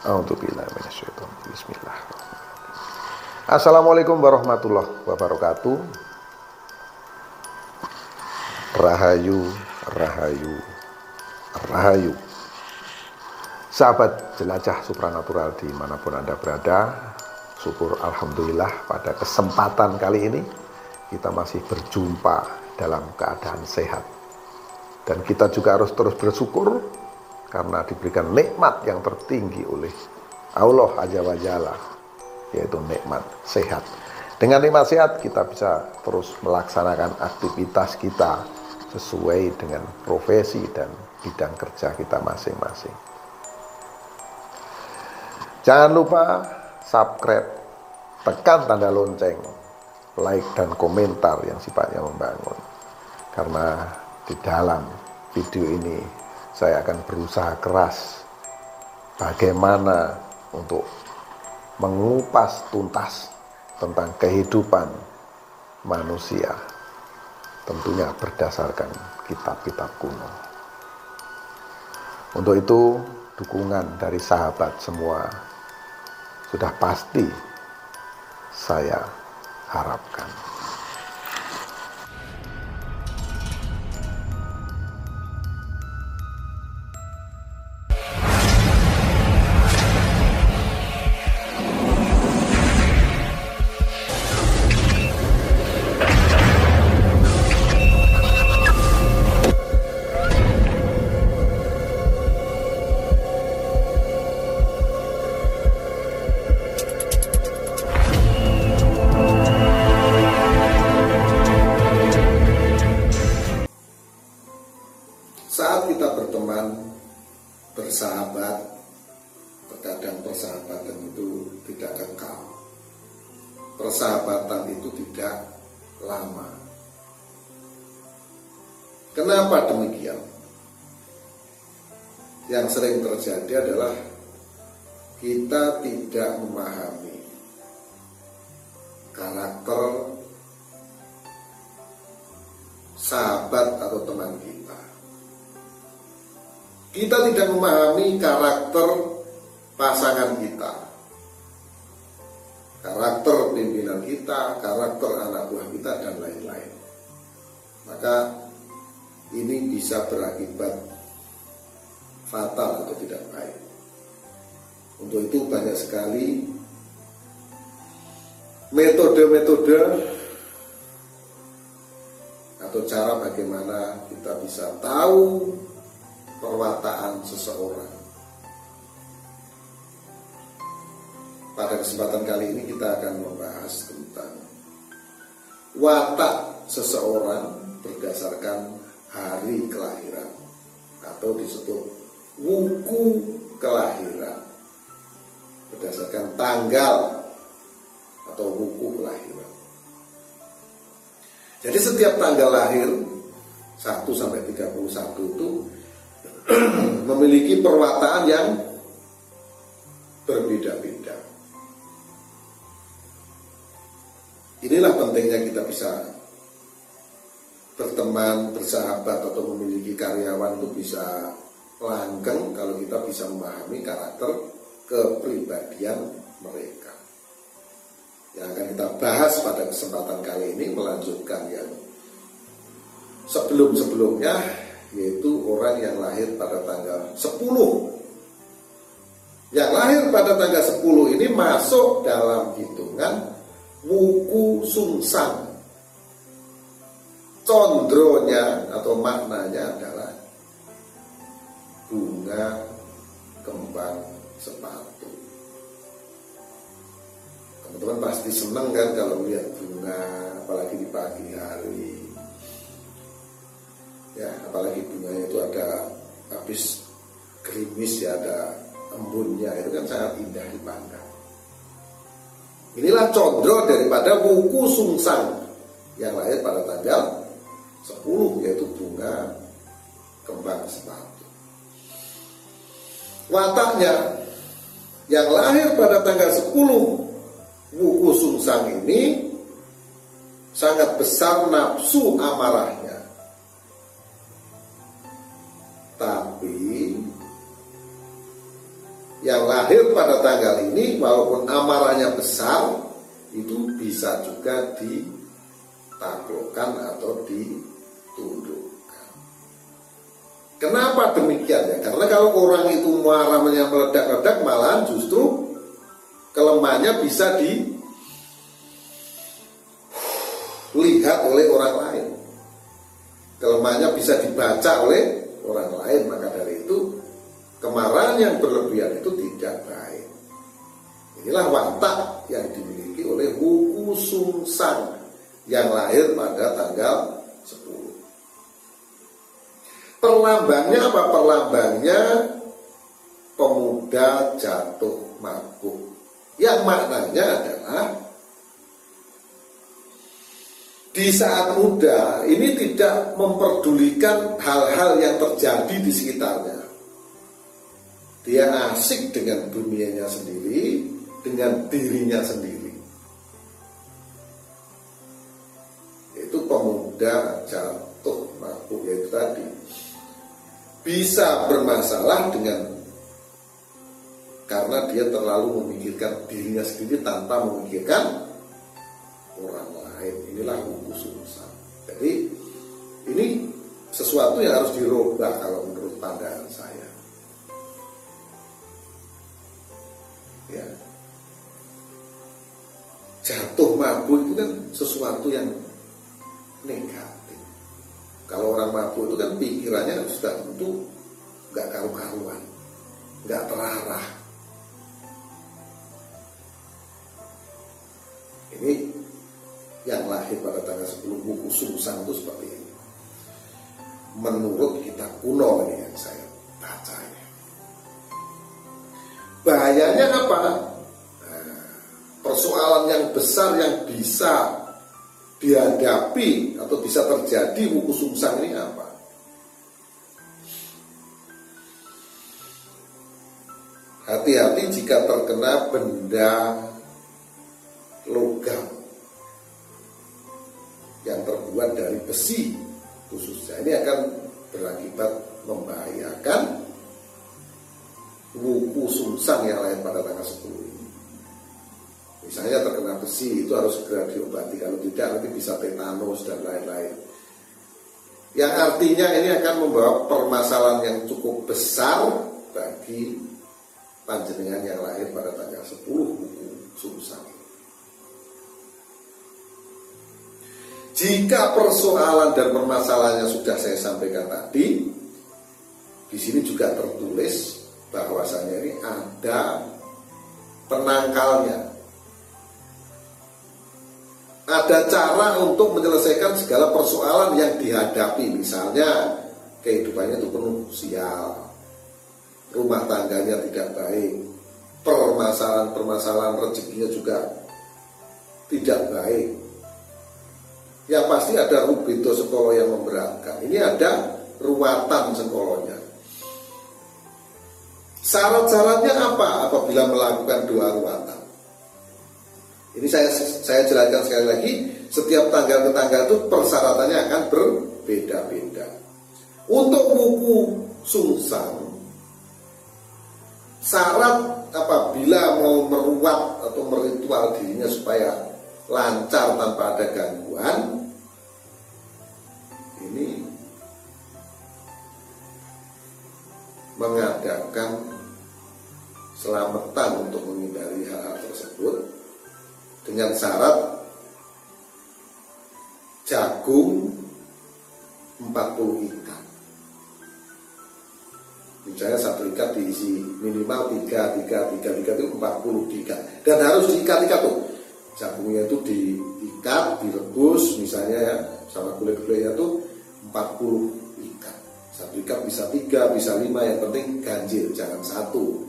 A'udzubillahi minasyaitonir. Bismillah. Assalamualaikum warahmatullahi wabarakatuh. Rahayu, rahayu, rahayu. Sahabat jelajah supranatural dimanapun Anda berada, syukur alhamdulillah pada kesempatan kali ini kita masih berjumpa dalam keadaan sehat. Dan kita juga harus terus bersyukur karena diberikan nikmat yang tertinggi oleh Allah Azza wa Jalla, yaitu nikmat sehat. Dengan nikmat sehat kita bisa terus melaksanakan aktivitas kita sesuai dengan profesi dan bidang kerja kita masing-masing. Jangan lupa subscribe, tekan tanda lonceng, like dan komentar yang sifatnya membangun. Karena di dalam video ini saya akan berusaha keras bagaimana untuk mengupas tuntas tentang kehidupan manusia, tentunya berdasarkan kitab-kitab kuno. Untuk itu dukungan dari sahabat semua sudah pasti saya harapkan. Saat kita berteman, bersahabat, terkadang persahabatan itu tidak kekal. Persahabatan itu tidak lama. Kenapa demikian? Yang sering terjadi adalah kita tidak memahami karakter sahabat atau teman kita. Kita tidak memahami karakter pasangan kita, karakter pimpinan kita, karakter anak buah kita, dan lain-lain. Maka ini bisa berakibat fatal atau tidak baik. Untuk itu banyak sekali metode-metode atau cara bagaimana kita bisa tahu perwataan seseorang. Pada kesempatan kali ini kita akan membahas tentang watak seseorang berdasarkan hari kelahiran atau disebut wuku kelahiran, berdasarkan tanggal atau wuku kelahiran. Jadi setiap tanggal lahir 1 sampai 31 itu memiliki perwataan yang berbeda-beda. Inilah pentingnya kita bisa berteman, bersahabat, atau memiliki karyawan itu bisa langgeng kalau kita bisa memahami karakter kepribadian mereka. Yang akan kita bahas pada kesempatan kali ini melanjutkan yang sebelum-sebelumnya, yaitu orang yang lahir pada tanggal 10. Yang lahir pada tanggal 10 ini masuk dalam hitungan wuku sungsang. Condronya atau maknanya adalah bunga kembang sepatu. Teman-teman pasti senang kan kalau lihat bunga, apalagi di pagi hari. Ya, apalagi bunganya itu ada habis gerimis, ya, ada embunnya, itu kan sangat indah dipandang. Inilah condro daripada wuku sungsang yang lahir pada tanggal 10, yaitu bunga kembang sepatu. Wataknya yang lahir pada tanggal 10 wuku sungsang ini sangat besar nafsu amarahnya. Tapi yang lahir pada tanggal ini walaupun amarahnya besar itu bisa juga ditaklukkan atau ditundukkan. Kenapa demikian ya? Karena kalau orang itu marahnya meledak-ledak, malahan justru kelemahannya bisa dilihat oleh orang lain. Kelemahannya bisa dibaca oleh orang lain. Maka dari itu kemarahan yang berlebihan itu tidak baik. Inilah watak yang dimiliki oleh Wuku Sungsang yang lahir pada tanggal 10. Perlambangnya apa? Perlambangnya pemuda jatuh mabuk. Yang maknanya adalah di saat muda ini tidak memperdulikan hal-hal yang terjadi di sekitarnya. Dia asik dengan dunianya sendiri, dengan dirinya sendiri. Itu pemuda jatuh mabuk, yaitu tadi bisa bermasalah karena dia terlalu memikirkan dirinya sendiri tanpa memikirkan orang lain. Inilah Wuku Sungsang. Jadi ini sesuatu yang harus dirubah kalau menurut pandangan saya. Ya. Jatuh mabuk itu kan sesuatu yang negatif. Kalau orang mabuk itu kan pikirannya sudah tentu nggak karu-karuan, nggak terarah. Ini yang lahir pada tanggal 10 Wuku Sungsang itu seperti ini. Menurut kitab kuno ini yang saya baca ini. Bahayanya apa? Persoalan yang besar yang bisa dihadapi atau bisa terjadi Wuku Sungsang ini apa? Hati-hati jika terkena benda logam yang terbuat dari besi khususnya. Ini akan berakibat membahayakan Wuku Sungsang yang lahir pada tanggal 10 ini. Misalnya terkena besi, itu harus segera diobati. Kalau tidak nanti bisa tetanus dan lain-lain. Yang artinya ini akan membawa permasalahan yang cukup besar bagi panjenengan yang lahir pada tanggal 10 Wuku Sungsang. Jika persoalan dan permasalahannya sudah saya sampaikan tadi, di sini juga tertulis bahwasanya ini ada penangkalnya. Ada cara untuk menyelesaikan segala persoalan yang dihadapi. Misalnya kehidupannya itu penuh sial, rumah tangganya tidak baik, permasalahan-permasalahan rezekinya juga tidak baik. Ya pasti ada rubito sekolo yang memberatkan. Ini ada ruwatan sekolonya. Syarat-syaratnya apa apabila melakukan dua ruwatan? Ini saya jelaskan sekali lagi. Setiap tanggal ke tanggal itu persyaratannya akan berbeda-beda. Untuk Wuku Sungsang, syarat apabila mau meruat atau meritual dirinya supaya lancar tanpa ada gangguan, ini mengadakan selamatan untuk menghindari hal-hal tersebut dengan syarat jagung 40 ikat. Misalnya satu ikat diisi minimal 3 itu 40 ikat. Dan harus diikat-ikat tuh. Jagungnya itu diikat, direbus misalnya ya, sama kulit-kulitnya itu 40 ikat. Satu ikat bisa 3, bisa 5, yang penting ganjil, jangan satu.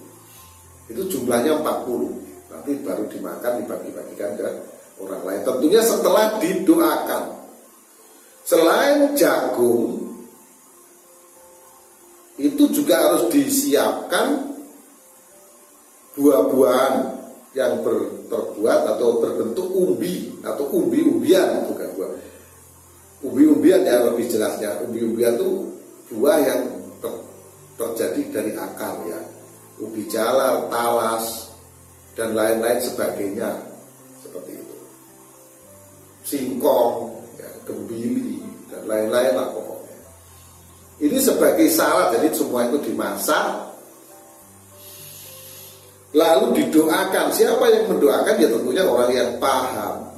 Itu jumlahnya 40. Nanti baru dimakan, dibagi-bagikan ke orang lain. Tentunya setelah didoakan. Selain jagung, itu juga harus disiapkan buah-buahan yang terbuat atau berbentuk umbi atau umbi-umbian, bukan buah. Umbi-umbian yang lebih jelasnya, umbi-umbian itu buah yang terjadi dari akar ya. ubi jalar, talas, dan lain-lain sebagainya, seperti itu. Singkong, ya, gembili, dan lain-lain lah pokoknya. Ini sebagai syarat, jadi semua itu dimasak, lalu didoakan. Siapa yang mendoakan? Ya tentunya orang yang paham.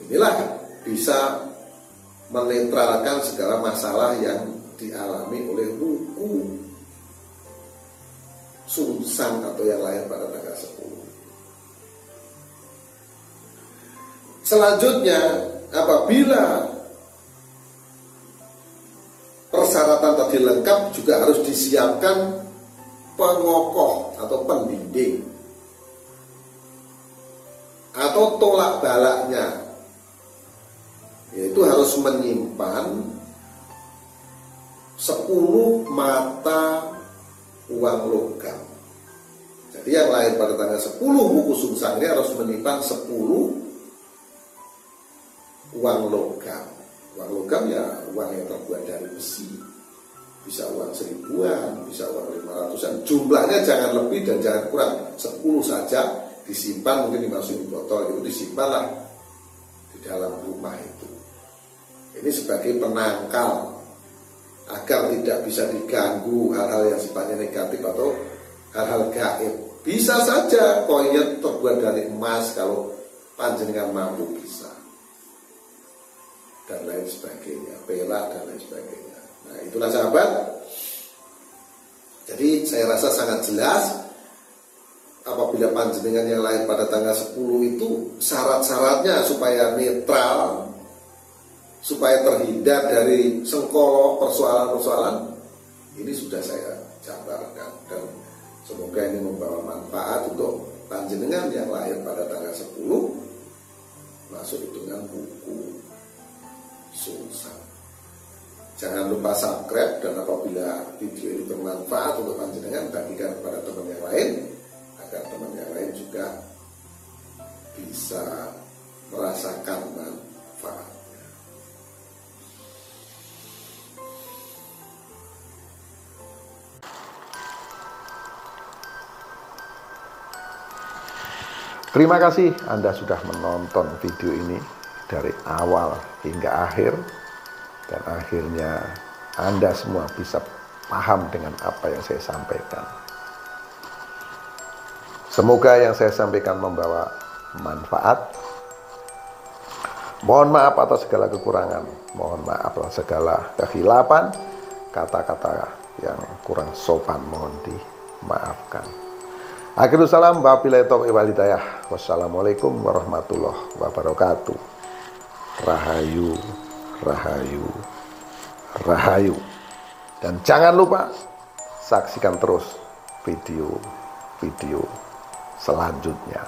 Inilah bisa menetralkan segala masalah yang dialami oleh ruku sungsang atau yang lain pada tanggal 10. Selanjutnya, apabila persyaratan tadi lengkap, juga harus disiapkan pengokoh atau pendinding atau tolak balaknya, yaitu harus menyimpan 10 mata uang logam. Jadi yang lahir pada tanggal 10 buku sungsang ini harus menyimpan 10 uang logam. Uang logam ya uang yang terbuat dari besi. Bisa uang 1000-an, bisa uang 500-an. Jumlahnya jangan lebih dan jangan kurang. 10 saja disimpan, mungkin dimasukin botol, itu disimpanlah di dalam rumah itu. Ini sebagai penangkal agar tidak bisa diganggu hal-hal yang sifatnya negatif atau hal-hal gaib. Bisa saja koinnya terbuat dari emas kalau panjenengan mampu, bisa, dan lain sebagainya, perak dan lain sebagainya. Nah itulah sahabat. Jadi saya rasa sangat jelas apabila panjenengan yang lahir pada tanggal 10 itu syarat-syaratnya supaya netral, supaya terhindar dari sengkolo persoalan-persoalan, ini sudah saya jabarkan, dan semoga ini membawa manfaat untuk panjenengan yang lahir pada tanggal 10 masuk hitungan buku sungsang. Jangan lupa subscribe, dan apabila video ini bermanfaat untuk panjenengan, bagikan kepada teman yang lain agar teman yang lain juga bisa merasakan manfaat. Terima kasih Anda sudah menonton video ini dari awal hingga akhir, dan akhirnya Anda semua bisa paham dengan apa yang saya sampaikan. Semoga yang saya sampaikan membawa manfaat. Mohon maaf atas segala kekurangan, mohon maaf atas segala kekhilafan, kata-kata yang kurang sopan mohon dimaafkan. Akhirul salam, wabillahi taufiq wal hidayah. Wassalamualaikum warahmatullahi wabarakatuh. Rahayu, rahayu, rahayu. Dan jangan lupa saksikan terus video-video selanjutnya.